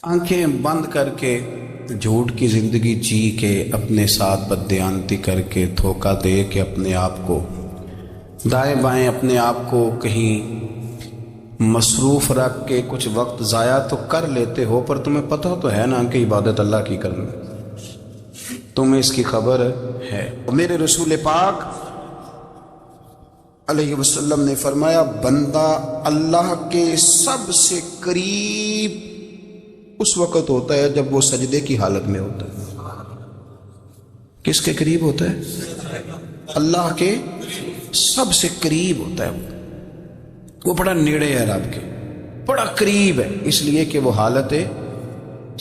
آنکھیں بند کر کے جھوٹ کی زندگی جی کے اپنے ساتھ بددیانتی کر کے دھوکہ دے کے اپنے آپ کو دائیں بائیں اپنے آپ کو کہیں مصروف رکھ کے کچھ وقت ضائع تو کر لیتے ہو، پر تمہیں پتہ تو ہے نا کہ عبادت اللہ کی کرنا، تمہیں اس کی خبر ہے۔ میرے رسول پاک علیہ وسلم نے فرمایا بندہ اللہ کے سب سے قریب اس وقت ہوتا ہے جب وہ سجدے کی حالت میں ہوتا ہے۔ کس کے قریب ہوتا ہے؟ اللہ کے سب سے قریب ہوتا ہے، وہ بڑا نیڑے ہے رب کے، بڑا قریب ہے، اس لیے کہ وہ حالت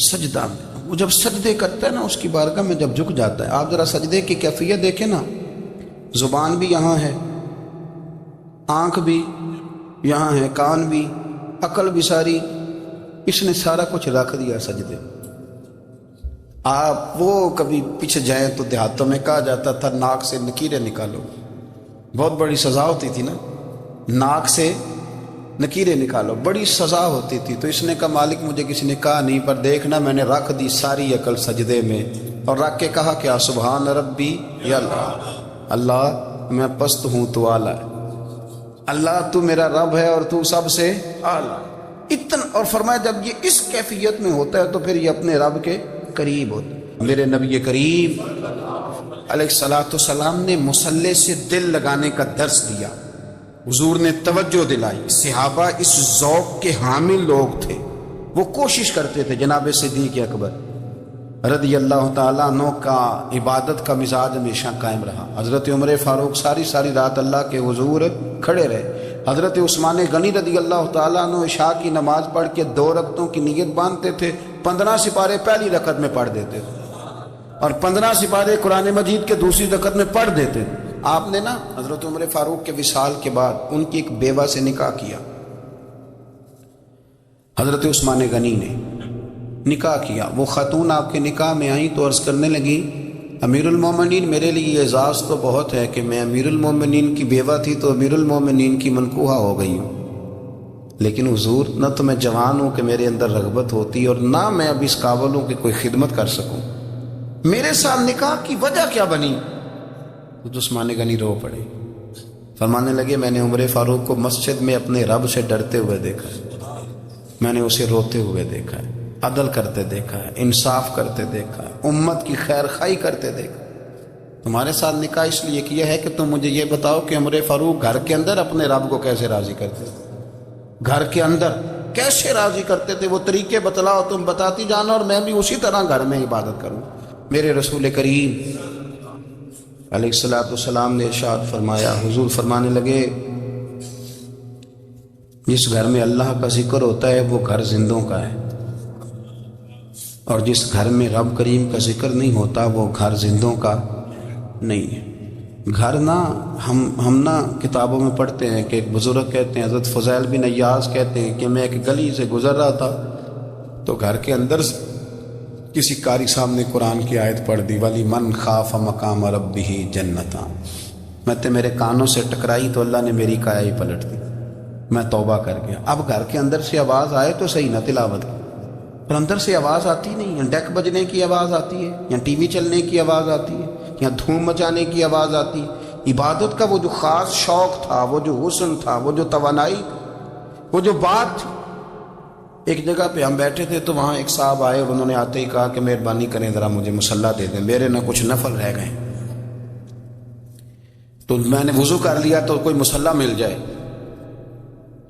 سجدہ میں، وہ جب سجدے کرتا ہے نا اس کی بارگاہ میں جب جھک جاتا ہے۔ آپ ذرا سجدے کی کیفیت دیکھیں نا، زبان بھی یہاں ہے، آنکھ بھی یہاں ہے، کان بھی، عقل بھی ساری، اس نے سارا کچھ رکھ دیا سجدے۔ آپ وہ کبھی پیچھے جائیں تو دیہاتوں میں کہا جاتا تھا ناک سے نکیریں نکالو، بہت بڑی سزا ہوتی تھی نا، ناک سے نکیریں نکالو، بڑی سزا ہوتی تھی۔ تو اس نے کہا مالک مجھے کسی نے کہا نہیں، پر دیکھنا میں نے رکھ دی ساری عقل سجدے میں، اور رکھ کے کہا کیا سبحان ربی یا اللہ میں پست ہوں تو اعلیٰ ہے، اللہ تو میرا رب ہے اور تو سب سے اعلیٰ اتنا۔ اور فرمایا جب یہ اس کیفیت میں ہوتا ہے تو پھر یہ اپنے رب کے قریب ہوتا ہے۔ میرے نبی کریم علیہ السلام نے مصلی سے دل لگانے کا درس دیا، حضور نے توجہ دلائی، صحابہ اس ذوق کے حامل لوگ تھے، وہ کوشش کرتے تھے۔ جناب صدیق اکبر رضی اللہ تعالیٰ عنہ کا عبادت کا مزاج ہمیشہ قائم رہا۔ حضرت عمر فاروق ساری رات اللہ کے حضور کھڑے رہے۔ حضرت عثمان غنی رضی اللہ تعالیٰ عنہ عشاء کی نماز پڑھ کے 2 رکعتوں کی نیت باندھتے تھے، 15 سپارے پہلی رکعت میں پڑھ دیتے تھے اور 15 سپارے قرآن مجید کے دوسری رکعت میں پڑھ دیتے تھے۔ آپ نے نا حضرت عمر فاروق کے وصال کے بعد ان کی ایک بیوہ سے نکاح کیا، حضرت عثمان غنی نے نکاح کیا۔ وہ خاتون آپ کے نکاح میں آئیں تو عرض کرنے لگی امیر المومنین میرے لیے اعزاز تو بہت ہے کہ میں امیر المومنین کی بیوہ تھی تو امیر المومنین کی منکوحہ ہو گئی ہوں، لیکن حضور نہ تو میں جوان ہوں کہ میرے اندر رغبت ہوتی اور نہ میں اب اس قابل ہوں کہ کوئی خدمت کر سکوں، میرے ساتھ نکاح کی وجہ کیا بنی؟ تو عثمان غنی رو پڑے، فرمانے لگے میں نے عمر فاروق کو مسجد میں اپنے رب سے ڈرتے ہوئے دیکھا ہے، میں نے اسے روتے ہوئے دیکھا ہے، عدل کرتے دیکھا ہے، انصاف کرتے دیکھا ہے، امت کی خیر خواہی کرتے دیکھا۔ تمہارے ساتھ نکاح اس لیے کیا ہے کہ تم مجھے یہ بتاؤ کہ عمر فاروق گھر کے اندر اپنے رب کو کیسے راضی کرتے تھے، گھر کے اندر کیسے راضی کرتے تھے، وہ طریقے بتلاؤ، تم بتاتی جانا اور میں بھی اسی طرح گھر میں عبادت کروں۔ میرے رسول کریم علیہ السلام نے ارشاد فرمایا، حضور فرمانے لگے جس گھر میں اللہ کا ذکر ہوتا ہے وہ گھر زندوں کا ہے، اور جس گھر میں رب کریم کا ذکر نہیں ہوتا وہ گھر زندوں کا نہیں ہے۔ گھر نا ہم نا کتابوں میں پڑھتے ہیں کہ ایک بزرگ کہتے ہیں، حضرت فضیل بن عیاض کہتے ہیں کہ میں ایک گلی سے گزر رہا تھا تو گھر کے اندر کسی قاری صاحب نے قرآن کی آیت پڑھ دی وَلِمَنْ خَافَ مَقَامَ رَبِّهِ جَنَّتَانِ، میں میرے کانوں سے ٹکرائی تو اللہ نے میری کایا ہی پلٹ دی، میں توبہ کر گیا۔ اب گھر کے اندر سے آواز آئے تو صحیح نہ تلاوت کی، پر اندر سے آواز آتی نہیں، یا ڈیک بجنے کی آواز آتی ہے، یا ٹی وی چلنے کی آواز آتی ہے، یا دھوم مچانے کی آواز آتی ہے۔ عبادت کا وہ جو خاص شوق تھا، وہ جو حسن تھا، وہ جو توانائی تھی، وہ جو بات تھی۔ ایک جگہ پہ ہم بیٹھے تھے تو وہاں ایک صاحب آئے اور انہوں نے آتے ہی کہا کہ مہربانی کریں ذرا مجھے مصلی دے دیں، میرے نہ کچھ نفل رہ گئے۔ تو میں نے وضو کر لیا تو کوئی مصلی مل جائے،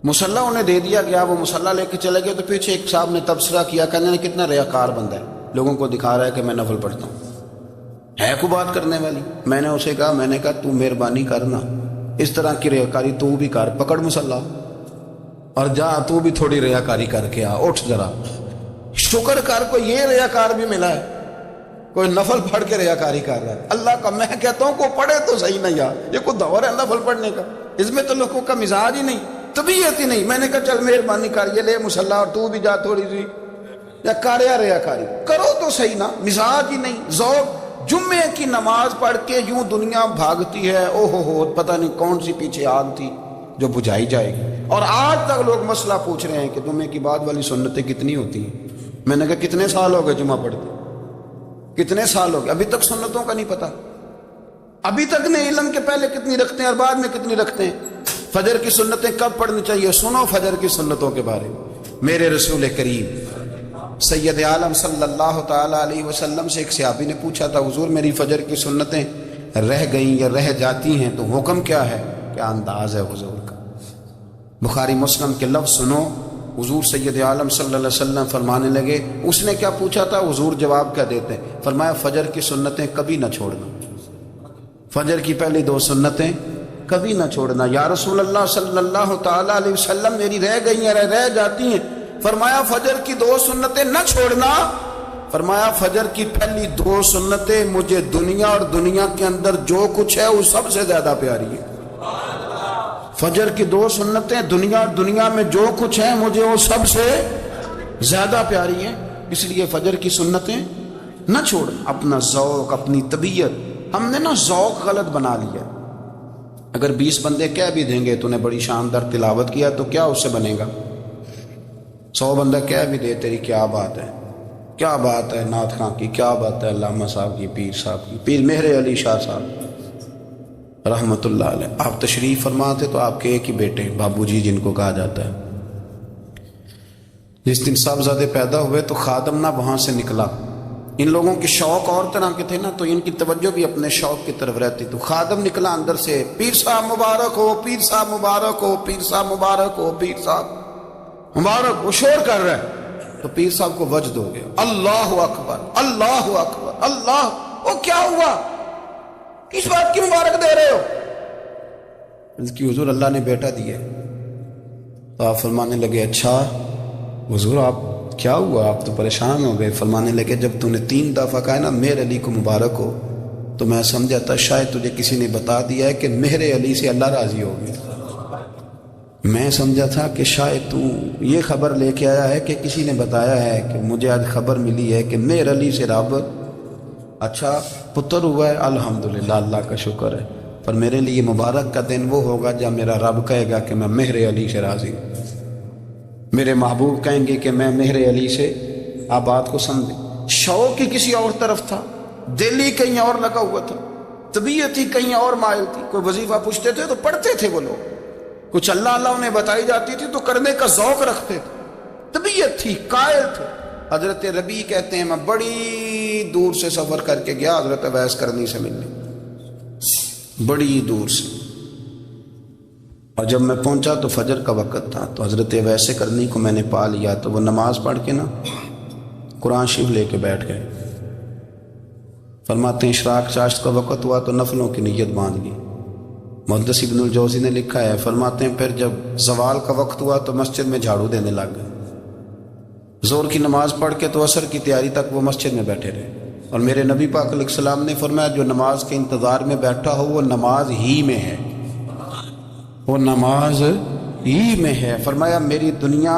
مصلی انہیں دے دیا گیا، وہ مصلی لے کے چلے گئے۔ تو پیچھے ایک صاحب نے تبصرہ کیا، کہنے نے کتنا ریاکار بندہ ہے، لوگوں کو دکھا رہا ہے کہ میں نفل پڑھتا ہوں، ہے کو بات کرنے والی۔ میں نے اسے کہا تو مہربانی کرنا اس طرح کی ریاکاری تو بھی کر، پکڑ مصلی اور جا تو بھی تھوڑی ریاکاری کر کے آ، اٹھ ذرا شکر کر، کوئی یہ ریاکار بھی ملا ہے، کوئی نفل پڑھ کے ریاکاری کر رہا ہے اللہ کا۔ میں کہتا ہوں کو پڑھے تو صحیح نہیں، یار یہ کوئی دور ہے نفل پڑھنے کا، اس میں تو لوگوں کا مزاج ہی نہیں، طبیعت ہی نہیں۔ میں نے کہا چل مہربانی کر، یہ لے مصلی اور تو بھی جا تھوڑی سی، یا کاریا ریاکاری کرو تو صحیح نا، مزاج ہی نہیں، ذوق۔ جمعے کی نماز پڑھ کے یوں دنیا بھاگتی ہے، او ہو پتہ نہیں کون سی پیچھے آگ تھی جو بجھائی جائے گی، اور آج تک لوگ مسئلہ پوچھ رہے ہیں کہ جمعے کی بعد والی سنتیں کتنی ہوتی ہیں۔ میں نے کہا کتنے سال ہو گئے جمعہ پڑھتے؟ کتنے سال ہو گئے؟ ابھی تک سنتوں کا نہیں پتا، ابھی تک نہیں علم کے پہلے کتنی رکھتے ہیں اور بعد میں کتنی رکھتے ہیں۔ فجر کی سنتیں کب پڑھنی چاہیے؟ سنو فجر کی سنتوں کے بارے میں۔ میرے رسول کریم سید عالم صلی اللہ تعالی علیہ وسلم سے ایک صحابی نے پوچھا تھا، حضور میری فجر کی سنتیں رہ گئیں یا رہ جاتی ہیں تو حکم کیا ہے؟ کیا انداز ہے حضور کا؟ بخاری مسلم کے لفظ سنو، حضور سید عالم صلی اللہ علیہ وسلم فرمانے لگے، اس نے کیا پوچھا تھا؟ حضور جواب کیا دیتے؟ فرمایا فجر کی سنتیں کبھی نہ چھوڑنا، فجر کی پہلی 2 سنتیں کبھی نہ چھوڑنا۔ یا رسول اللہ صلی اللہ تعالی علیہ وسلم میری رہ گئی ہیں، رہ جاتی ہیں۔ فرمایا فجر کی 2 سنتیں نہ چھوڑنا، فرمایا فجر کی پہلی 2 سنتیں مجھے دنیا اور دنیا کے اندر جو کچھ ہے وہ سب سے زیادہ پیاری ہے۔ فجر کی 2 سنتیں دنیا اور دنیا میں جو کچھ ہے مجھے وہ سب سے زیادہ پیاری ہے، اس لیے فجر کی سنتیں نہ چھوڑ۔ اپنا ذوق، اپنی طبیعت، ہم نے نا ذوق غلط بنا لیا۔ اگر 20 بندے کہہ بھی دیں گے تو نے بڑی شاندار تلاوت کیا تو کیا اس سے بنے گا؟ 100 بندہ کہہ بھی دے تیری کیا بات ہے، کیا بات ہے نعت خاں کی، کیا بات ہے علامہ صاحب کی، پیر صاحب کی، پیر مہر علی شاہ صاحب رحمۃ اللہ علیہ۔ آپ تشریف فرما تھے تو آپ کے ایک ہی بیٹے بابو جی جن کو کہا جاتا ہے، جس دن صاحبزادے پیدا ہوئے تو خادم نہ وہاں سے نکلا۔ ان لوگوں کے شوق اور طرح کے تھے نا، تو ان کی توجہ بھی اپنے شوق کی طرف رہتی، تو خادم نکلا اندر سے، پیر صاحب مبارک ہو، پیر صاحب مبارک ہو، پیر صاحب مبارک ہو، پیر صاحب مبارک، وہ شور کر رہا ہے۔ تو پیر صاحب کو وجد ہو گیا، اللہ اکبر اللہ اکبر اللہ، وہ کیا ہوا؟ کس بات کی مبارک دے رہے ہو؟ اس کی حضور اللہ نے بیٹا دیا۔ تو آپ فرمانے لگے اچھا حضور آپ کیا ہوا؟ آپ تو پریشان ہو گئے۔ فرمانے لگے جب تو نے 3 دفعہ کہا نا مہر علی کو مبارک ہو تو میں سمجھا تھا شاید تجھے کسی نے بتا دیا ہے کہ مہر علی سے اللہ راضی ہو گیا۔ میں سمجھا تھا کہ شاید تو یہ خبر لے کے آیا ہے کہ کسی نے بتایا ہے کہ مجھے آج خبر ملی ہے کہ مہر علی سے رب اچھا پتر ہوا ہے، الحمدللہ اللہ کا شکر ہے، پر میرے لیے مبارک کا دن وہ ہوگا جب میرا رب کہے گا کہ میں مہر علی سے راضی ہوں، میرے محبوب کہیں گے کہ میں مہر علی سے۔ آپ بات کو سمجھیں، شوق ہی کسی اور طرف تھا، دل ہی کہیں اور لگا ہوا تھا، طبیعت ہی کہیں اور مائل تھی۔ کوئی وظیفہ پوچھتے تھے تو پڑھتے تھے وہ لوگ، کچھ اللہ اللہ انہیں بتائی جاتی تھی تو کرنے کا ذوق رکھتے تھے، طبیعت تھی، قائل تھے۔ حضرت ربیع کہتے ہیں میں بڑی دور سے سفر کر کے گیا حضرت اویس کرنی سے ملنے، بڑی دور سے، اور جب میں پہنچا تو فجر کا وقت تھا، تو حضرت اویس کرنی کو میں نے پا لیا، تو وہ نماز پڑھ کے نا قرآن شریف لے کے بیٹھ گئے۔ فرماتے ہیں اشراق چاشت کا وقت ہوا تو نفلوں کی نیت باندھ لی۔ محدث ابن الجوزی نے لکھا ہے، فرماتے ہیں پھر جب زوال کا وقت ہوا تو مسجد میں جھاڑو دینے لگ گئے۔ ظہر کی نماز پڑھ کے تو عصر کی تیاری تک وہ مسجد میں بیٹھے رہے، اور میرے نبی پاک علیہ السلام نے فرمایا جو نماز کے انتظار میں بیٹھا ہو وہ نماز ہی میں ہے، وہ نماز ہی میں ہے۔ فرمایا میری دنیا،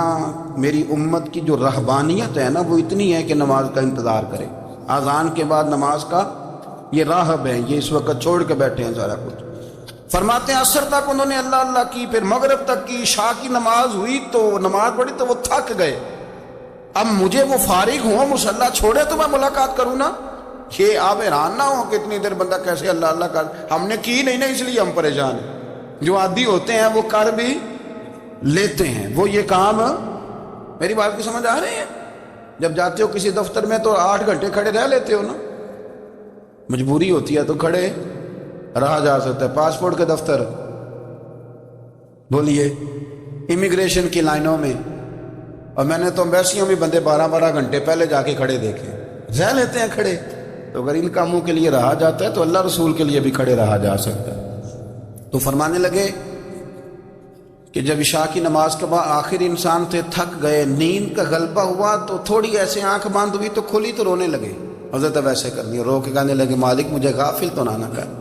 میری امت کی جو رہبانیت ہے نا وہ اتنی ہے کہ نماز کا انتظار کرے، اذان کے بعد نماز کا یہ راہب ہے، یہ اس وقت چھوڑ کے بیٹھے ہیں سارا کچھ۔ فرماتے ہیں عصر تک انہوں نے اللہ اللہ کی، پھر مغرب تک کی، عشاء کی نماز ہوئی تو نماز پڑھی تو وہ تھک گئے۔ اب مجھے وہ فارغ ہوں، مصلی چھوڑے تو میں ملاقات کروں نا، یہ آپ حیران نہ ہو کہ اتنی دیر بندہ کیسے اللہ اللہ کر، ہم نے کی نہیں نا اس لیے ہم پریشان ہیں۔ جو عادی ہوتے ہیں وہ کر بھی لیتے ہیں، وہ یہ کام، میری بات کی سمجھ آ رہی ہے؟ جب جاتے ہو کسی دفتر میں تو 8 گھنٹے کھڑے رہ لیتے ہو نا، مجبوری ہوتی ہے تو کھڑے رہا جا سکتا ہے۔ پاسپورٹ کے دفتر بولیے، امیگریشن کی لائنوں میں، اور میں نے تو ایمبیسیوں میں بندے 12 گھنٹے پہلے جا کے کھڑے دیکھے، رہ لیتے ہیں کھڑے۔ تو اگر ان کاموں کے لیے رہا جاتا ہے تو اللہ رسول کے لیے بھی کھڑے رہا جا سکتا ہے۔ تو فرمانے لگے کہ جب عشاء کی نماز کے بعد آخر انسان تھے، تھک گئے، نیند کا غلبہ ہوا تو تھوڑی ایسے آنکھ بند ہوئی تو کھلی تو رونے لگے۔ حضرت ویسے کرنی رو کے کہنے لگے مالک مجھے غافل تو نہ کر،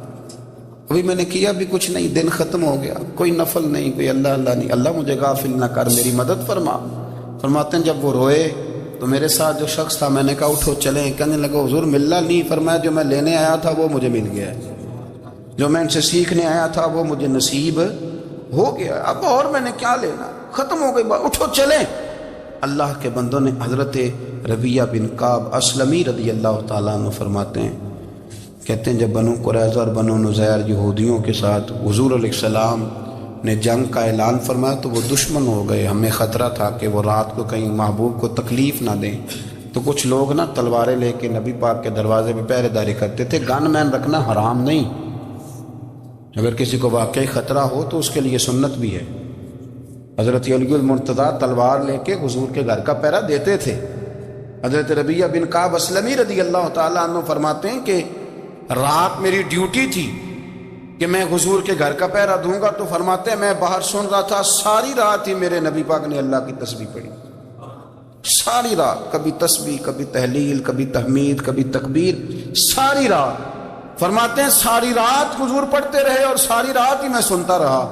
ابھی میں نے کیا بھی کچھ نہیں، دن ختم ہو گیا، کوئی نفل نہیں، کوئی اللہ اللہ نہیں، اللہ مجھے غافل نہ کر، میری مدد فرما۔ فرماتے ہیں جب وہ روئے تو میرے ساتھ جو شخص تھا میں نے کہا اٹھو چلیں، کہنے لگا حضور ملنا نہیں، فرمایا جو میں لینے آیا تھا وہ مجھے مل گیا، جو میں ان سے سیکھنے آیا تھا وہ مجھے نصیب ہو گیا، اب اور میں نے کیا لینا، ختم ہو گئی بات، اٹھو چلیں۔ اللہ کے بندوں نے حضرت ربیہ بن کعب اسلمی رضی اللہ تعالیٰ عنہ فرماتے ہیں، کہتے ہیں جب بنو قریظہ اور بنو نذیر یہودیوں کے ساتھ حضور علیہ السلام نے جنگ کا اعلان فرمایا تو وہ دشمن ہو گئے، ہمیں خطرہ تھا کہ وہ رات کو کہیں محبوب کو تکلیف نہ دیں، تو کچھ لوگ نا تلواریں لے کے نبی پاک کے دروازے پہ پہرے داری کرتے تھے۔ گن مین رکھنا حرام نہیں، اگر کسی کو واقعی خطرہ ہو تو اس کے لیے سنت بھی ہے۔ حضرت علی المرتضیٰ تلوار لے کے حضور کے گھر کا پہرا دیتے تھے۔ حضرت ربیہ بن کعب اسلمی رضی اللہ تعالیٰ عنہ فرماتے ہیں کہ رات میری ڈیوٹی تھی کہ میں حضور کے گھر کا پہرا دوں گا، تو فرماتے ہیں میں باہر سن رہا تھا، ساری رات ہی میرے نبی پاک نے اللہ کی تسبیح پڑھی، ساری رات، کبھی تسبیح، کبھی تحلیل، کبھی تحمید، کبھی تکبیر، ساری رات۔ فرماتے ہیں ساری رات حضور پڑھتے رہے اور ساری رات ہی میں سنتا رہا،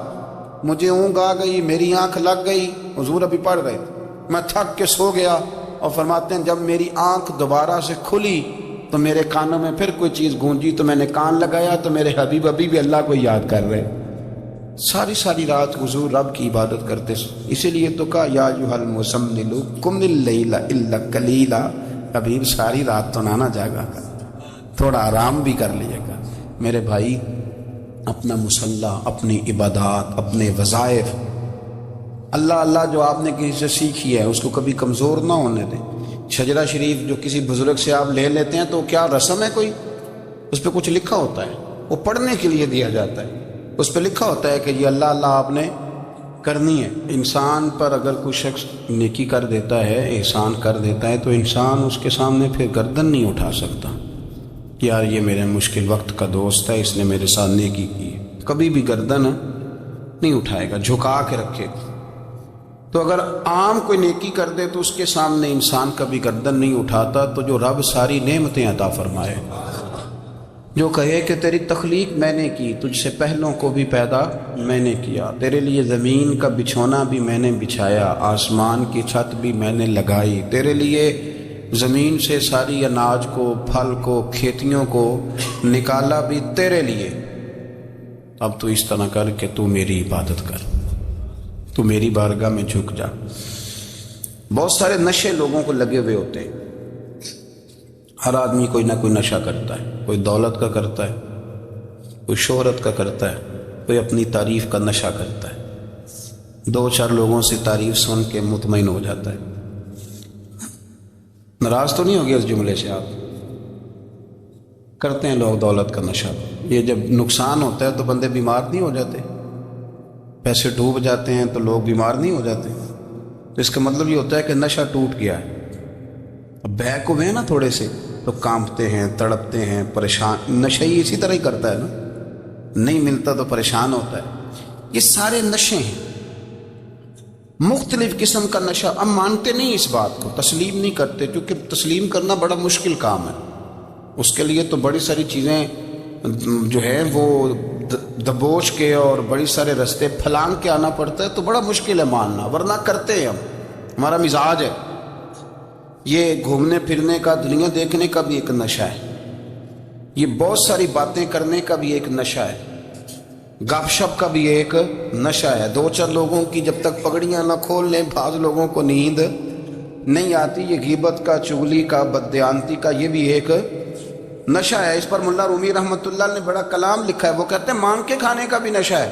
مجھے اونگ آ گئی، میری آنکھ لگ گئی، حضور ابھی پڑھ رہے تھے، میں تھک کے سو گیا۔ اور فرماتے ہیں جب میری آنکھ دوبارہ سے کھلی تو میرے کانوں میں پھر کوئی چیز گونجی، تو میں نے کان لگایا تو میرے حبیب ابھی بھی اللہ کو یاد کر رہے۔ ساری رات حضور رب کی عبادت کرتے، اسی لیے تو کہا یا ایھا المزمل قم اللیل الا قلیلا، حبیب ساری رات تو نہ جاگا کر، تھوڑا آرام بھی کر لیے گا۔ میرے بھائی اپنا مصلی، اپنی عبادات، اپنے وظائف، اللہ اللہ جو آپ نے کسی سے سیکھی ہے اس کو کبھی کمزور نہ ہونے دیں۔ شجرہ شریف جو کسی بزرگ سے آپ لے لیتے ہیں تو کیا رسم ہے کوئی؟ اس پہ کچھ لکھا ہوتا ہے، وہ پڑھنے کے لیے دیا جاتا ہے، اس پہ لکھا ہوتا ہے کہ یہ اللہ اللہ آپ نے کرنی ہے۔ انسان پر اگر کوئی شخص نیکی کر دیتا ہے، احسان کر دیتا ہے، تو انسان اس کے سامنے پھر گردن نہیں اٹھا سکتا کہ یار یہ میرے مشکل وقت کا دوست ہے، اس نے میرے ساتھ نیکی کی ہے، کبھی بھی گردن نہیں اٹھائے گا، جھکا کے رکھے گا۔ تو اگر عام کوئی نیکی کر دے تو اس کے سامنے انسان کبھی گردن نہیں اٹھاتا، تو جو رب ساری نعمتیں عطا فرمائے، جو کہے کہ تیری تخلیق میں نے کی، تجھ سے پہلوں کو بھی پیدا میں نے کیا، تیرے لیے زمین کا بچھونا بھی میں نے بچھایا، آسمان کی چھت بھی میں نے لگائی، تیرے لیے زمین سے ساری اناج کو، پھل کو، کھیتیوں کو نکالا بھی تیرے لیے، اب تو اس طرح کر کہ تو میری عبادت کر، تو میری بارگاہ میں جھک جا۔ بہت سارے نشے لوگوں کو لگے ہوئے ہوتے ہیں، ہر آدمی کوئی نہ کوئی نشہ کرتا ہے، کوئی دولت کا کرتا ہے، کوئی شہرت کا کرتا ہے، کوئی اپنی تعریف کا نشہ کرتا ہے، دو چار لوگوں سے تعریف سن کے مطمئن ہو جاتا ہے۔ ناراض تو نہیں ہوگے اس جملے سے؟ آپ کرتے ہیں لوگ دولت کا نشہ، یہ جب نقصان ہوتا ہے تو بندے بیمار نہیں ہو جاتے؟ پیسے ڈوب جاتے ہیں تو لوگ بیمار نہیں ہو جاتے؟ تو اس کا مطلب یہ ہوتا ہے کہ نشہ ٹوٹ گیا ہے۔ اب بہک ہوئے ہیں نا تھوڑے سے تو کانپتے ہیں، تڑپتے ہیں، پریشان۔ نشہ ہی اسی طرح ہی کرتا ہے نا، نہیں ملتا تو پریشان ہوتا ہے۔ یہ سارے نشے ہیں، مختلف قسم کا نشہ۔ ہم مانتے نہیں اس بات کو، تسلیم نہیں کرتے، کیونکہ تسلیم کرنا بڑا مشکل کام ہے، اس کے لیے تو بڑی ساری چیزیں جو ہے وہ دبوچ کے اور بڑی سارے رستے پھلانگ کے آنا پڑتا ہے، تو بڑا مشکل ہے ماننا، ورنہ کرتے ہیں ہم، ہمارا مزاج ہے۔ یہ گھومنے پھرنے کا، دنیا دیکھنے کا بھی ایک نشہ ہے، یہ بہت ساری باتیں کرنے کا بھی ایک نشہ ہے، گپ شپ کا بھی ایک نشہ ہے۔ دو چار لوگوں کی جب تک پگڑیاں نہ کھول لیں، بعض لوگوں کو نیند نہیں آتی، یہ غیبت کا، چغلی کا، بددیانتی کا، یہ بھی ایک نشہ ہے۔ اس پر ملا رومی رحمۃ اللہ نے بڑا کلام لکھا ہے، وہ کہتے ہیں مانگ کے کھانے کا بھی نشہ ہے،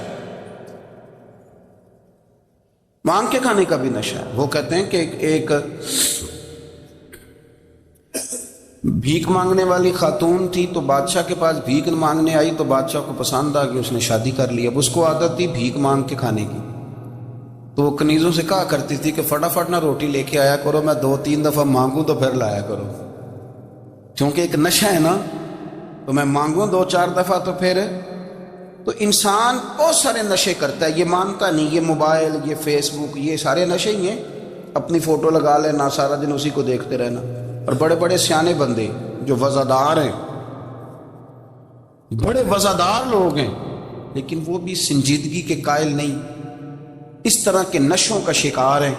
مانگ کے کھانے کا بھی نشہ ہے۔ وہ کہتے ہیں کہ ایک بھیک مانگنے والی خاتون تھی، تو بادشاہ کے پاس بھیک مانگنے آئی، تو بادشاہ کو پسند آ گئی، اس نے شادی کر لی۔ اب اس کو عادت تھی بھیک مانگ کے کھانے کی، تو وہ کنیزوں سے کہا کرتی تھی کہ فٹافٹ نہ روٹی لے کے آیا کرو، میں 2-3 دفعہ مانگوں تو پھر لایا کرو، کیونکہ ایک نشہ ہے نا، تو میں مانگوں 2-4 دفعہ تو پھر۔ تو انسان بہت سارے نشے کرتا ہے، یہ مانتا نہیں، یہ موبائل، یہ فیس بک، یہ سارے نشے ہی ہیں۔ اپنی فوٹو لگا لینا، سارا دن اسی کو دیکھتے رہنا۔ اور بڑے بڑے سیانے بندے جو وزادار ہیں، بڑے وزادار لوگ ہیں، لیکن وہ بھی سنجیدگی کے قائل نہیں، اس طرح کے نشوں کا شکار ہیں۔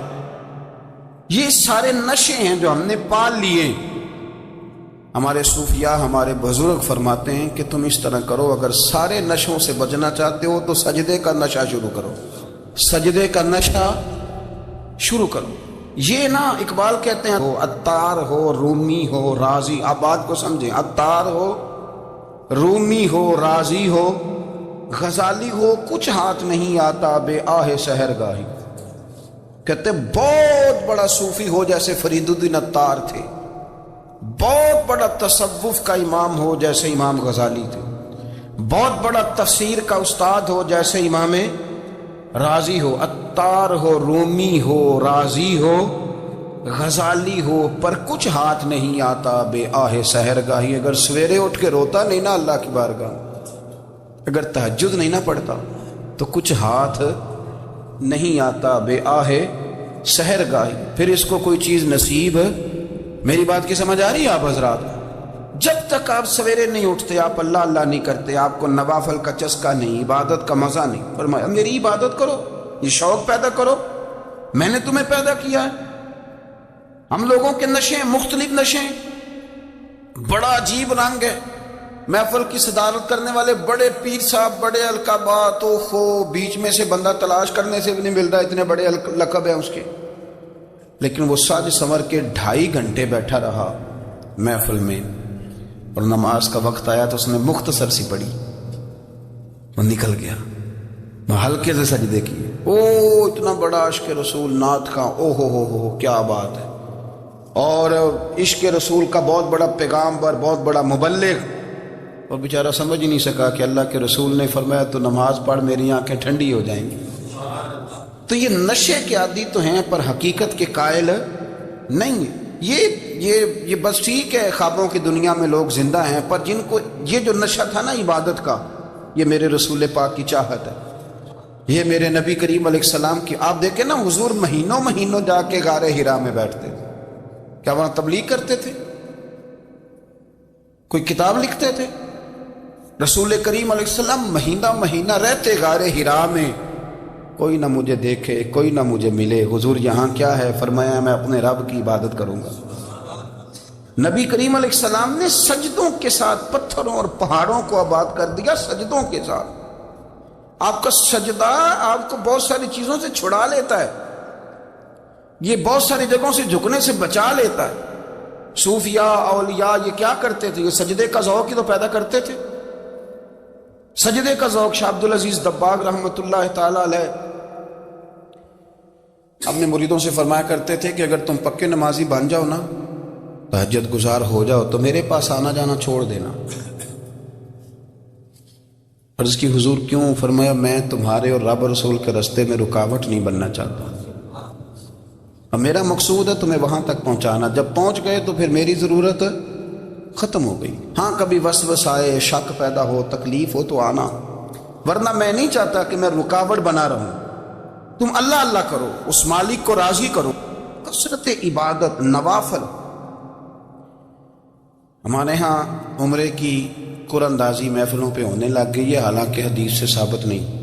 یہ سارے نشے ہیں جو ہم نے پال لیے۔ ہمارے صوفیاء، ہمارے بزرگ فرماتے ہیں کہ تم اس طرح کرو، اگر سارے نشوں سے بچنا چاہتے ہو تو سجدے کا نشہ شروع کرو، سجدے کا نشہ شروع کرو۔ یہ نا اقبال کہتے ہیں ہو عطار ہو رومی ہو رازی، آپ بات کو سمجھیں، عطار ہو رومی ہو رازی ہو غزالی ہو کچھ ہاتھ نہیں آتا بے آہ سحر گاہی۔ کہتے بہت بڑا صوفی ہو جیسے فرید الدین عطار تھے، بہت بڑا تصوف کا امام ہو جیسے امام غزالی تھے، بہت بڑا تفسیر کا استاد ہو جیسے امام رازی ہو، عطار ہو رومی ہو رازی ہو غزالی ہو، پر کچھ ہاتھ نہیں آتا بے آہ سحر گاہی۔ اگر سویرے اٹھ کے روتا نہیں نا اللہ کی بارگاہ، اگر تہجد نہیں نہ پڑھتا تو کچھ ہاتھ نہیں آتا بے آہ سحر گاہی۔ پھر اس کو کوئی چیز نصیب، میری بات کی سمجھ آ رہی ہے آپ حضرات؟ جب تک آپ سویرے نہیں اٹھتے، آپ اللہ اللہ نہیں کرتے، آپ کو نوافل کا چسکا نہیں، عبادت کا مزہ نہیں، فرمایا میری عبادت کرو، یہ شوق پیدا کرو، میں نے تمہیں پیدا کیا ہے۔ ہم لوگوں کے نشے مختلف نشے، بڑا عجیب رنگ ہے۔ محفل کی صدارت کرنے والے بڑے پیر صاحب، بڑے القابات، بیچ میں سے بندہ تلاش کرنے سے بھی نہیں مل رہا، اتنے بڑے لقب ہیں اس کے، لیکن وہ سج سنور کے 2.5 گھنٹے بیٹھا رہا محفل میں، اور نماز کا وقت آیا تو اس نے مختصر سی پڑھی، وہ نکل گیا، وہ ہلکے سے سجدے کیے۔ اتنا بڑا عشق رسول نعت کا، ہو کیا بات ہے، اور عشق رسول کا بہت بڑا پیغامبر، بہت بڑا مبلغ، اور بیچارہ سمجھ ہی نہیں سکا کہ اللہ کے رسول نے فرمایا تو نماز پڑھ میری آنکھیں ٹھنڈی ہو جائیں گی۔ تو یہ نشے کے عادی تو ہیں پر حقیقت کے قائل نہیں ہیں۔ یہ بس ٹھیک ہے خوابوں کی دنیا میں لوگ زندہ ہیں، پر جن کو یہ جو نشہ تھا نا عبادت کا، یہ میرے رسول پاک کی چاہت ہے، یہ میرے نبی کریم علیہ السلام کی۔ آپ دیکھیں نا حضور مہینوں جا کے غار حرا میں بیٹھتے تھے، کیا وہاں تبلیغ کرتے تھے؟ کوئی کتاب لکھتے تھے؟ رسول کریم علیہ السلام مہینہ رہتے غار حرا میں، کوئی نہ مجھے دیکھے، کوئی نہ مجھے ملے، حضور یہاں کیا ہے؟ فرمایا میں اپنے رب کی عبادت کروں گا۔ نبی کریم علیہ السلام نے سجدوں کے ساتھ پتھروں اور پہاڑوں کو آباد کر دیا، سجدوں کے ساتھ۔ آپ کا سجدہ آپ کو بہت ساری چیزوں سے چھڑا لیتا ہے، یہ بہت ساری جگہوں سے جھکنے سے بچا لیتا ہے۔ صوفیاء اولیاء یہ کیا کرتے تھے؟ یہ سجدے کا ذوق ہی تو پیدا کرتے تھے، سجدے کا ذوق۔ شاہ عبدالعزیز دباغ رحمۃ اللہ تعالی علیہ اپنے مریدوں سے فرمایا کرتے تھے کہ اگر تم پکے نمازی بن جاؤ نا، تہجد گزار ہو جاؤ، تو میرے پاس آنا جانا چھوڑ دینا۔ عرض کی حضور کیوں؟ فرمایا میں تمہارے اور رب رسول کے راستے میں رکاوٹ نہیں بننا چاہتا، اب میرا مقصود ہے تمہیں وہاں تک پہنچانا، جب پہنچ گئے تو پھر میری ضرورت ختم ہو گئی۔ ہاں کبھی وسوس آئے، شک پیدا ہو، تکلیف ہو تو آنا، ورنہ میں نہیں چاہتا کہ میں رکاوٹ بنا رہوں۔ تم اللہ اللہ کرو، اس مالک کو راضی کرو، کثرت عبادت، نوافل۔ ہمارے ہاں عمرے کی قرآن اندازی محفلوں پہ ہونے لگ گئی ہے، حالانکہ حدیث سے ثابت نہیں۔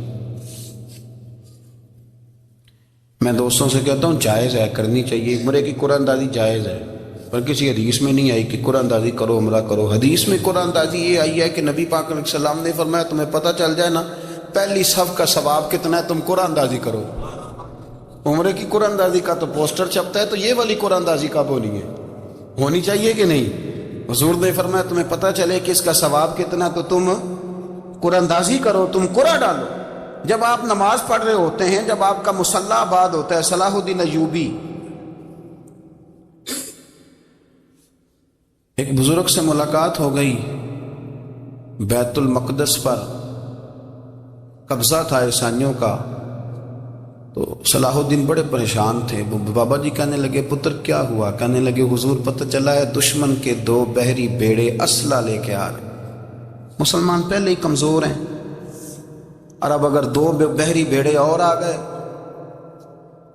میں دوستوں سے کہتا ہوں جائز ہے، کرنی چاہیے، عمرے کی قرآن اندازی جائز ہے، پر کسی حدیث میں نہیں آئی کہ قرآن اندازی کرو عمرہ کرو۔ حدیث میں قرآن اندازی یہ آئی ہے کہ نبی پاک علیہ السلام نے فرمایا تمہیں پتہ چل جائے نا پہلی صف کا ثواب کتنا ہے، تم قرآن اندازی کرو۔ عمرے کی قرآن اندازی کا تو پوسٹر چھپتا ہے، تو یہ والی قرآن اندازی کب ہونی ہے؟ ہونی چاہیے کہ نہیں؟ حضور نے فرمایا تمہیں پتہ چلے کہ اس کا ثواب کتنا، تو تم قرآن اندازی کرو، تم قرآن ڈالو۔ جب آپ نماز پڑھ رہے ہوتے ہیں، جب آپ کا مصلی آباد ہوتا ہے، صلاح الدین ایوبی ایک بزرگ سے ملاقات ہو گئی، بیت المقدس پر قبضہ تھا عیسائیوں کا، تو صلاح الدین بڑے پریشان تھے۔ بابا جی کہنے لگے پتر کیا ہوا؟ کہنے لگے حضور پتہ چلا ہے دشمن کے 2 بحری بیڑے اسلحہ لے کے آ رہے، مسلمان پہلے ہی کمزور ہیں، اور اب اگر 2 بحری بیڑے اور آ گئے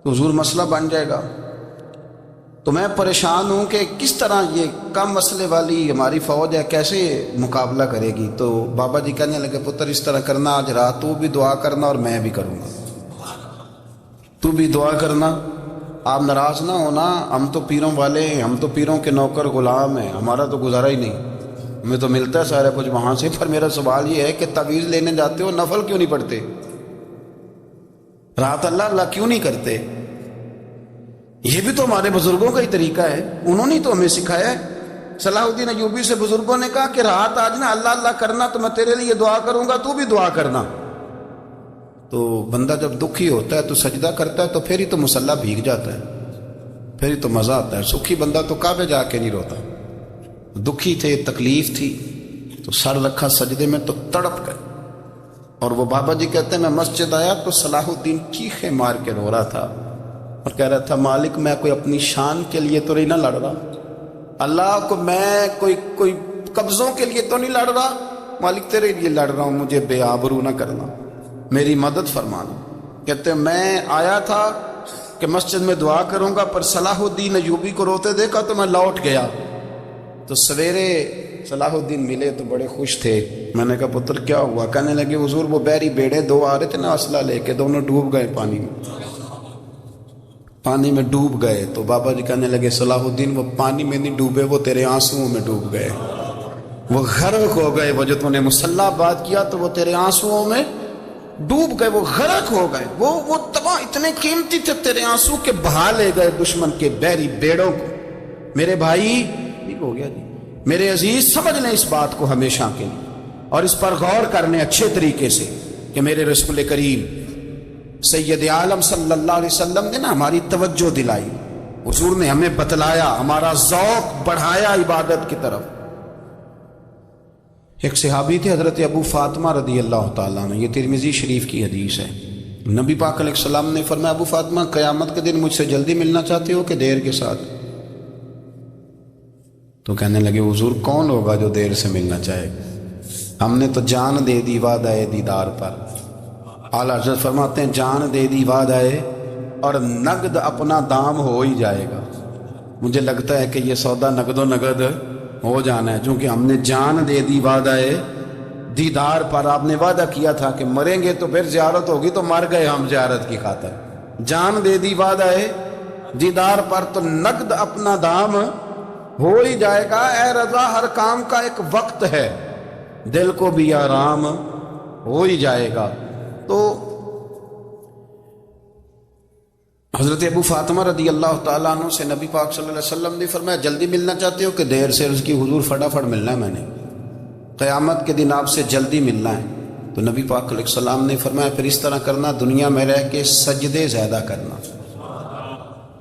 تو حضور مسئلہ بن جائے گا۔ تو میں پریشان ہوں کہ کس طرح یہ کم مسئلے والی ہماری فوج ہے کیسے مقابلہ کرے گی۔ تو بابا جی کہنے لگے پتر اس طرح کرنا، آج رات تو بھی دعا کرنا اور میں بھی کروں گا، تو بھی دعا کرنا، آپ ناراض نہ ہونا، ہم تو پیروں والے ہیں، ہم تو پیروں کے نوکر غلام ہیں، ہمارا تو گزارا ہی نہیں، ہمیں تو ملتا ہے سارا کچھ وہاں سے۔ پر میرا سوال یہ ہے کہ تعویذ لینے جاتے ہو نفل کیوں نہیں پڑھتے؟ رات اللہ اللہ کیوں نہیں کرتے؟ یہ بھی تو ہمارے بزرگوں کا ہی طریقہ ہے، انہوں نے تو ہمیں سکھایا ہے۔ صلاح الدین ایوبی سے بزرگوں نے کہا کہ رات آج نا اللہ اللہ کرنا تو میں تیرے لیے دعا کروں گا، تو بھی دعا کرنا۔ تو بندہ جب دکھی ہوتا ہے تو سجدہ کرتا ہے تو پھر ہی تو مصلی بھیگ جاتا ہے، پھر ہی تو مزہ آتا ہے۔ سکھی بندہ تو کعبے جا کے نہیں روتا، دکھی تھے، تکلیف تھی، تو سر رکھا سجدے میں تو تڑپ گئے۔ اور وہ بابا جی کہتے ہیں میں مسجد آیا تو صلاح الدین چیخیں مار کے رو رہا تھا اور کہہ رہا تھا مالک میں کوئی اپنی شان کے لیے تو نہیں نہ لڑ رہا، اللہ کو میں کوئی قبضوں کے لیے تو نہیں لڑ رہا، مالک تیرے لیے لڑ رہا ہوں، مجھے بے آبرو نہ کرنا، میری مدد فرمانا۔ کہتے ہیں میں آیا تھا کہ مسجد میں دعا کروں گا، پر صلاح الدین ایوبی کو روتے دیکھا تو میں لوٹ گیا۔ تو سویرے صلاح الدین ملے تو بڑے خوش تھے۔ میں نے کہا پتر کیا ہوا؟ کہنے لگے حضور وہ بحری بیڑے دو آ رہے تھے نا اسلحہ لے کے، دونوں ڈوب گئے پانی میں ڈوب گئے۔ تو بابا جی کہنے لگے صلاح الدین وہ پانی میں نہیں ڈوبے، وہ تیرے آنسوؤں میں ڈوب گئے، وہ غرق ہو گئے۔ وہ جو تو نے مصلی بات کیا تو وہ تیرے آنسوؤں میں ڈوب گئے، وہ غرق ہو گئے، وہ تباہ اتنے قیمتی تھے تیرے آنسو کے بہا لے گئے دشمن کے بحری بیڑوں کو۔ میرے بھائی ٹھیک ہو گیا جی، میرے عزیز سمجھ لیں اس بات کو ہمیشہ کے لیے، اور اس پر غور کرنے اچھے طریقے سے کہ میرے رسول کریم سید عالم صلی اللہ علیہ وسلم نے نا ہماری توجہ دلائی، حضور نے ہمیں بتلایا، ہمارا ذوق بڑھایا عبادت کی طرف۔ ایک صحابی تھے حضرت ابو فاطمہ رضی اللہ تعالیٰ عنہ، یہ ترمذی شریف کی حدیث ہے۔ نبی پاک علیہ السلام نے فرمایا ابو فاطمہ قیامت کے دن مجھ سے جلدی ملنا چاہتے ہو کہ دیر کے ساتھ؟ تو کہنے لگے حضور کون ہوگا جو دیر سے ملنا چاہے گا؟ ہم نے تو جان دے دی وعدہ دیدار پر۔ اعلیٰ حضرت فرماتے ہیں جان دے دی وعدہ اور نقد اپنا دام ہو ہی جائے گا۔ مجھے لگتا ہے کہ یہ سودا نقد و نقد ہو جانا ہے، چونکہ ہم نے جان دے دی وعدہ دیدار پر۔ آپ نے وعدہ کیا تھا کہ مریں گے تو پھر زیارت ہوگی، تو مر گئے ہم زیارت کی خاطر۔ جان دے دی وعدہ دیدار پر تو نقد اپنا دام ہو ہی جائے گا۔ اے رضا ہر کام کا ایک وقت ہے، دل کو بھی آرام ہو ہی جائے گا۔ تو حضرت ابو فاطمہ رضی اللہ تعالیٰ عنہ سے نبی پاک صلی اللہ علیہ وسلم نے فرمایا جلدی ملنا چاہتے ہو کہ دیر سے؟ عرض کی حضور فٹافٹ ملنا ہے، میں نے قیامت کے دن آپ سے جلدی ملنا ہے۔ تو نبی پاک علیہ السلام نے فرمایا پھر اس طرح کرنا، دنیا میں رہ کے سجدے زیادہ کرنا،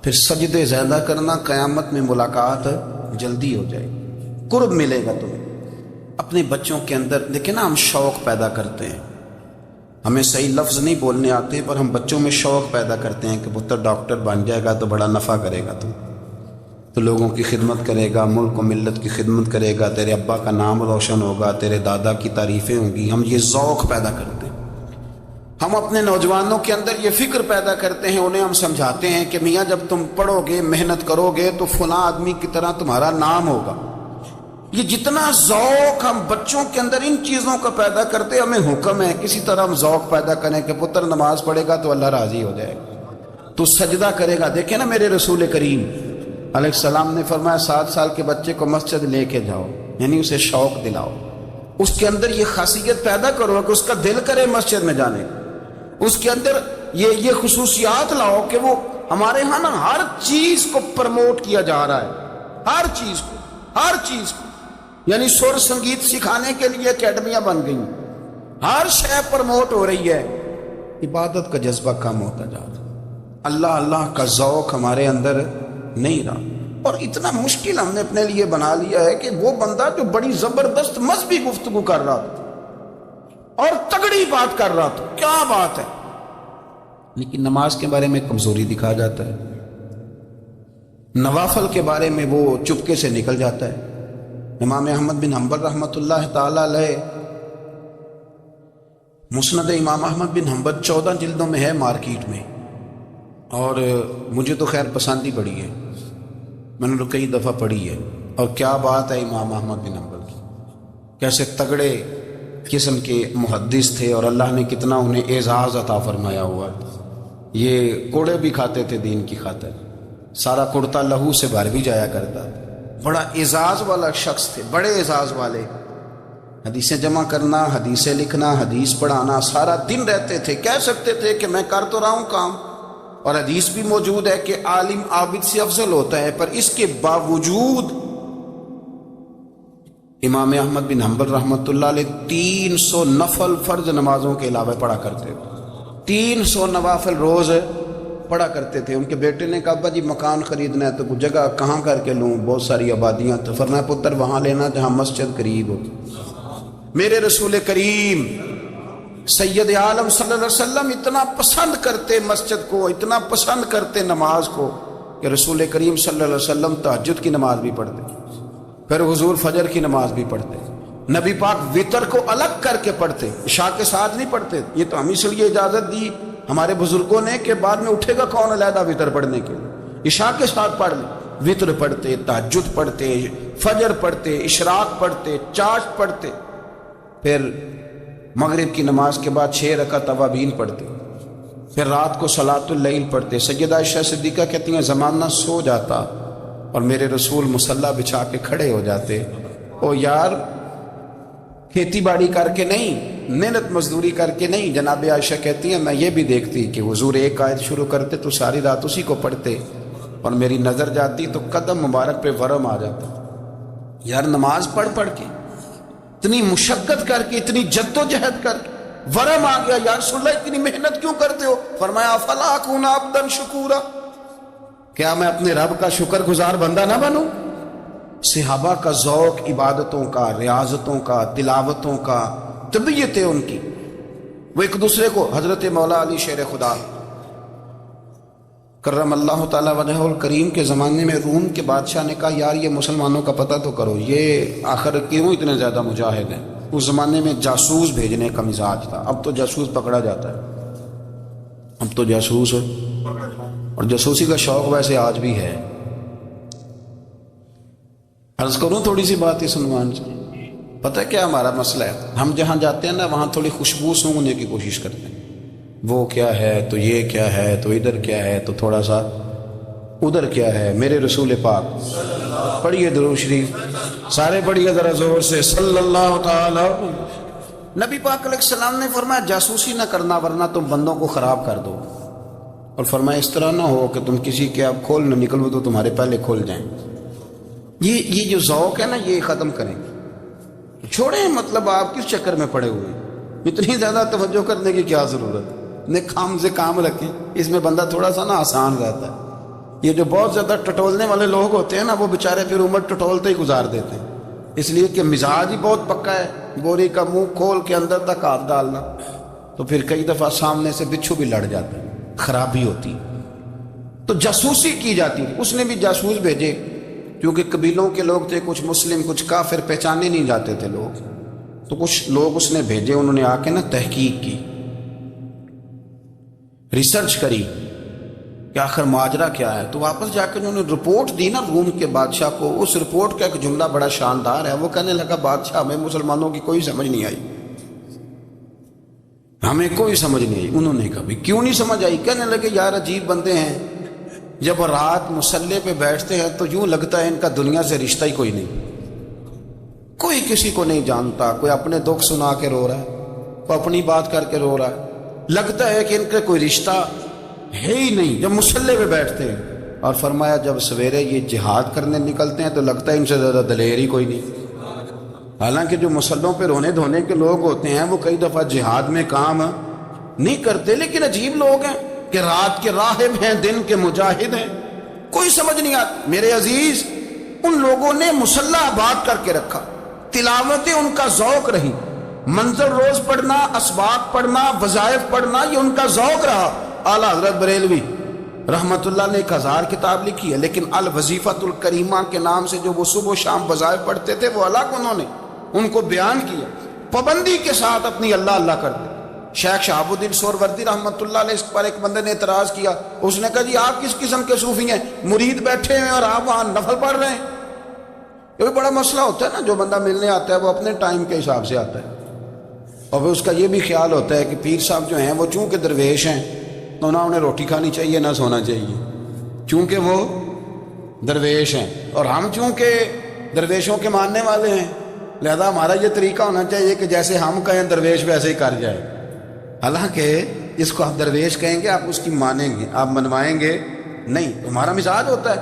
پھر سجدے زیادہ کرنا، قیامت میں ملاقات جلدی ہو جائے گی، قرب ملے گا تمہیں۔ اپنے بچوں کے اندر دیکھیں نا، ہم شوق پیدا کرتے ہیں، ہمیں صحیح لفظ نہیں بولنے آتے پر ہم بچوں میں شوق پیدا کرتے ہیں کہ پتر ڈاکٹر بن جائے گا تو بڑا نفع کرے گا، تو لوگوں کی خدمت کرے گا، ملک و ملت کی خدمت کرے گا، تیرے ابا کا نام روشن ہوگا، تیرے دادا کی تعریفیں ہوں گی۔ ہم یہ ذوق پیدا کرتے ہیں، ہم اپنے نوجوانوں کے اندر یہ فکر پیدا کرتے ہیں، انہیں ہم سمجھاتے ہیں کہ میاں جب تم پڑھو گے، محنت کرو گے تو فلاں آدمی کی طرح تمہارا نام ہوگا۔ یہ جتنا ذوق ہم بچوں کے اندر ان چیزوں کا پیدا کرتے، ہمیں حکم ہے کسی طرح ہم ذوق پیدا کریں کہ پتر نماز پڑھے گا تو اللہ راضی ہو جائے گا، تو سجدہ کرے گا۔ دیکھیں نا میرے رسول کریم علیہ السلام نے فرمایا 7 سال کے بچے کو مسجد لے کے جاؤ، یعنی اسے شوق دلاؤ، اس کے اندر یہ خاصیت پیدا کرو کہ اس کا دل کرے مسجد میں جانے کا، اس کے اندر یہ خصوصیات لاؤ کہ وہ ہمارے ہاں نا ہر چیز کو پرموٹ کیا جا رہا ہے، ہر چیز کو، یعنی سر سنگیت سکھانے کے لیے اکیڈمیاں بن گئی، ہر شے پرموٹ ہو رہی ہے، عبادت کا جذبہ کم ہوتا جا رہا، اللہ کا ذوق ہمارے اندر نہیں رہا۔ اور اتنا مشکل ہم نے اپنے لیے بنا لیا ہے کہ وہ بندہ جو بڑی زبردست مذہبی گفتگو کر رہا تھا اور تگڑی بات کر رہا تھا، کیا بات ہے، لیکن نماز کے بارے میں کمزوری دکھا جاتا ہے، نوافل کے بارے میں وہ چپکے سے نکل جاتا ہے۔ امام احمد بن حنبل رحمۃ اللہ تعالی علیہ، مسند امام احمد بن حنبل 14 جلدوں میں ہے مارکیٹ میں، اور مجھے تو خیر پسند ہی پڑی ہے، میں نے تو کئی دفعہ پڑھی ہے۔ اور کیا بات ہے امام احمد بن حنبل کی، کیسے تگڑے قسم کے محدث تھے اور اللہ نے کتنا انہیں اعزاز عطا فرمایا ہوا۔ یہ کوڑے بھی کھاتے تھے دین کی خاطر، سارا کرتا لہو سے بھر بھی جایا کرتا تھا، بڑا اعزاز والا شخص تھے، بڑے اعزاز والے، حدیثیں جمع کرنا، حدیثیں لکھنا، حدیث پڑھانا، سارا دن رہتے تھے۔ کہہ سکتے تھے کہ میں کر تو رہا ہوں کام، اور حدیث بھی موجود ہے کہ عالم عابد سے افضل ہوتا ہے، پر اس کے باوجود امام احمد بن حنبل رحمۃ اللہ علیہ 300 نفل فرض نمازوں کے علاوہ پڑھا کرتے تھے، 300 نوافل روز پڑھا کرتے تھے۔ ان کے بیٹے نے کہا ابا جی مکان خریدنا ہے تو کوئی جگہ کہاں کر کے لوں، بہت ساری آبادیاں، تو فرمایا پتر وہاں لینا جہاں مسجد قریب ہو۔ میرے رسول کریم سید عالم صلی اللہ علیہ وسلم اتنا پسند کرتے مسجد کو، اتنا پسند کرتے نماز کو، کہ رسول کریم صلی اللہ علیہ وسلم تہجد کی نماز بھی پڑھتے، پھر حضور فجر کی نماز بھی پڑھتے، نبی پاک وتر کو الگ کر کے پڑھتے، عشاء کے ساتھ نہیں پڑھتے۔ یہ تو ہم اس لیے اجازت دی ہمارے بزرگوں نے کہ بعد میں اٹھے گا کون علیحدہ وتر پڑھنے کے لیے، عشاء کے ساتھ پڑھ لیں۔ وتر پڑھتے، تہجد پڑھتے، فجر پڑھتے، اشراق پڑھتے، چاشت پڑھتے، پھر مغرب کی نماز کے بعد 6 رکعت اوابین پڑھتے، پھر رات کو صلاۃ اللیل پڑھتے۔ سیدہ عائشہ صدیقہ کہتی ہیں زمانہ سو جاتا اور میرے رسول مصلی بچھا کے کھڑے ہو جاتے۔ او یار کھیتی باڑی کر کے نہیں، محنت مزدوری کر کے نہیں، جناب عائشہ کہتی ہیں میں یہ بھی دیکھتی کہ حضور ایک آیت شروع کرتے تو ساری رات اسی کو پڑھتے، اور میری نظر جاتی تو قدم مبارک پہ ورم آ جاتا۔ یار نماز پڑھ پڑھ کے اتنی مشقت کر کے، اتنی جد و جہد کر کے ورم آ گیا، یا رسول اللہ اتنی محنت کیوں کرتے ہو؟ فرمایا افلا اکون عبدا شکورا، کیا میں اپنے رب کا شکر گزار بندہ نہ بنوں؟ صحابہ کا ذوق عبادتوں کا، ریاضتوں کا، تلاوتوں کا، طبیعت ہے ان کی، وہ ایک دوسرے کو، حضرت مولا علی شیر خدا کرم اللہ تعالی وجہہ الکریم کے زمانے میں روم کے بادشاہ نے کہا یار یہ مسلمانوں کا پتہ تو کرو، یہ آخر کیوں اتنے زیادہ مجاہد ہیں؟ اس زمانے میں جاسوس بھیجنے کا مزاج تھا، اب تو جاسوس پکڑا جاتا ہے، اب تو جاسوس، اور جاسوسی کا شوق ویسے آج بھی ہے۔ عرض کروں تھوڑی سی بات اس عنوان سے، پتہ ہے کیا ہمارا مسئلہ ہے؟ ہم جہاں جاتے ہیں نا وہاں تھوڑی خوشبو سونگنے کی کوشش کرتے ہیں، وہ کیا ہے تو یہ کیا ہے تو ادھر کیا ہے تو تھوڑا سا ادھر کیا ہے۔ میرے رسول پاک پڑھیے درود شریف، سارے پڑھیے ذرا زور سے، صلی اللہ تعالی۔ نبی پاک علیہ السلام نے فرمایا جاسوسی نہ کرنا ورنہ تم بندوں کو خراب کر دو، اور فرمایا اس طرح نہ ہو کہ تم کسی کے اب کھول نہ نکلو تو تمہارے پہلے کھول جائیں۔ یہ جو ذوق ہے نا یہ ختم کریں، چھوڑیں، مطلب آپ کس چکر میں پڑے ہوئے ہیں؟ اتنی زیادہ توجہ کرنے کی کیا ضرورت؟ نے کام سے کام رکھیں، اس میں بندہ تھوڑا سا نا آسان رہتا ہے۔ یہ جو بہت زیادہ ٹٹولنے والے لوگ ہوتے ہیں نا وہ بیچارے پھر عمر ٹٹولتے ہی گزار دیتے ہیں، اس لیے کہ مزاج ہی بہت پکا ہے، بوری کا منہ کھول کے اندر تک ہاتھ ڈالنا، تو پھر کئی دفعہ سامنے سے بچھو بھی لڑ جاتا ہے، خرابی ہوتی۔ تو جاسوسی کی جاتی، اس نے بھی جاسوس بھیجے، کیونکہ قبیلوں کے لوگ تھے، کچھ مسلم کچھ کافر، پہچانے نہیں جاتے تھے لوگ، تو کچھ لوگ اس نے بھیجے، انہوں نے آ کے نا تحقیق کی، ریسرچ کری کہ آخر ماجرا کیا ہے، تو واپس جا کے انہوں نے رپورٹ دی نا روم کے بادشاہ کو۔ اس رپورٹ کا ایک جملہ بڑا شاندار ہے، وہ کہنے لگا بادشاہ ہمیں مسلمانوں کی کوئی سمجھ نہیں آئی، ہمیں کوئی سمجھ نہیں آئی۔ انہوں نے کہا بھی کیوں نہیں سمجھ آئی؟ کہنے لگے یار عجیب بندے ہیں، جب رات مسلح پہ بیٹھتے ہیں تو یوں لگتا ہے ان کا دنیا سے رشتہ ہی کوئی نہیں، کوئی کسی کو نہیں جانتا، کوئی اپنے دکھ سنا کے رو رہا ہے، کوئی اپنی بات کر کے رو رہا ہے، لگتا ہے کہ ان کا کوئی رشتہ ہے ہی نہیں جب مسلح پہ بیٹھتے ہیں۔ اور فرمایا جب سویرے یہ جہاد کرنے نکلتے ہیں تو لگتا ہے ان سے زیادہ دلیر ہی کوئی نہیں، حالانکہ جو مسلحوں پہ رونے دھونے کے لوگ ہوتے ہیں وہ کئی دفعہ جہاد میں کام نہیں کرتے، لیکن عجیب لوگ ہیں کہ رات کے راہب ہیں، دن کے مجاہد ہیں، کوئی سمجھ نہیں آتی۔ میرے عزیز ان لوگوں نے مسلح آباد کر کے رکھا، تلاوتیں ان کا ذوق رہی، منظر روز پڑھنا، اسباق پڑھنا، وظائف پڑھنا، یہ ان کا ذوق رہا۔ اعلیٰ حضرت بریلوی رحمت اللہ نے 1000 کتاب لکھی ہے، لیکن الوظیفۃ الکریمہ کے نام سے جو وہ صبح و شام وظائف پڑھتے تھے وہ الگ انہوں نے ان کو بیان کیا، پابندی کے ساتھ اپنی اللہ اللہ کرتے۔ شیخ شہاب الدین سہروردی رحمت اللہ علیہ، اس پر ایک بندے نے اعتراض کیا، اس نے کہا جی آپ کس قسم کے صوفی ہیں، مرید بیٹھے ہیں اور آپ وہاں نفل پڑھ رہے ہیں؟ یہ بھی بڑا مسئلہ ہوتا ہے نا، جو بندہ ملنے آتا ہے وہ اپنے ٹائم کے حساب سے آتا ہے، اور پھر اس کا یہ بھی خیال ہوتا ہے کہ پیر صاحب جو ہیں وہ چونکہ درویش ہیں تو نہ انہیں روٹی کھانی چاہیے نہ سونا چاہیے، چونکہ وہ درویش ہیں، اور ہم چونکہ درویشوں کے ماننے والے ہیں لہذا ہمارا یہ طریقہ ہونا چاہیے کہ جیسے ہم کہیں درویش ویسے ہی کر جائے۔ حالانکہ اس کو آپ درویش کہیں گے، آپ اس کی مانیں گے، آپ منوائیں گے نہیں، تمہارا مزاج ہوتا ہے۔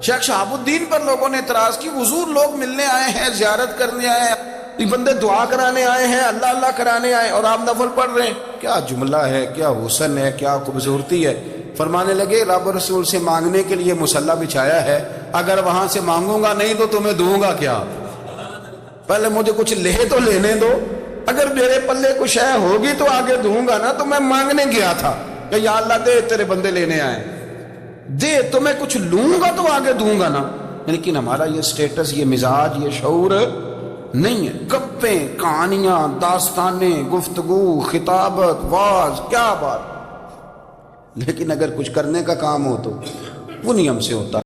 شیخ شہاب الدین پر لوگوں نے اعتراض کی، حضور لوگ ملنے آئے ہیں، زیارت کرنے آئے ہیں، یہ بندے دعا کرانے آئے ہیں، اللہ اللہ کرانے آئے، اور آپ نفل پڑھ رہے ہیں، کیا جملہ ہے، کیا حسن ہے، کیا خوبصورتی ہے۔ فرمانے لگے رب رسول سے مانگنے کے لیے مصلی بچھایا ہے، اگر وہاں سے مانگوں گا نہیں تو تمہیں دوں گا کیا؟ پہلے مجھے کچھ لے تو لینے دو، اگر میرے پلے کچھ ہے ہوگی تو آگے دوں گا نا۔ تو میں مانگنے گیا تھا کہ یا اللہ دے، تیرے بندے لینے آئے، دے تو میں کچھ لوں گا تو آگے دوں گا نا۔ لیکن ہمارا یہ سٹیٹس، یہ مزاج، یہ شعور نہیں ہے۔ گپیں، کہانیاں، داستانیں، گفتگو، خطابت، واز، کیا بات، لیکن اگر کچھ کرنے کا کام ہو تو وہ نہیں ہم سے ہوتا۔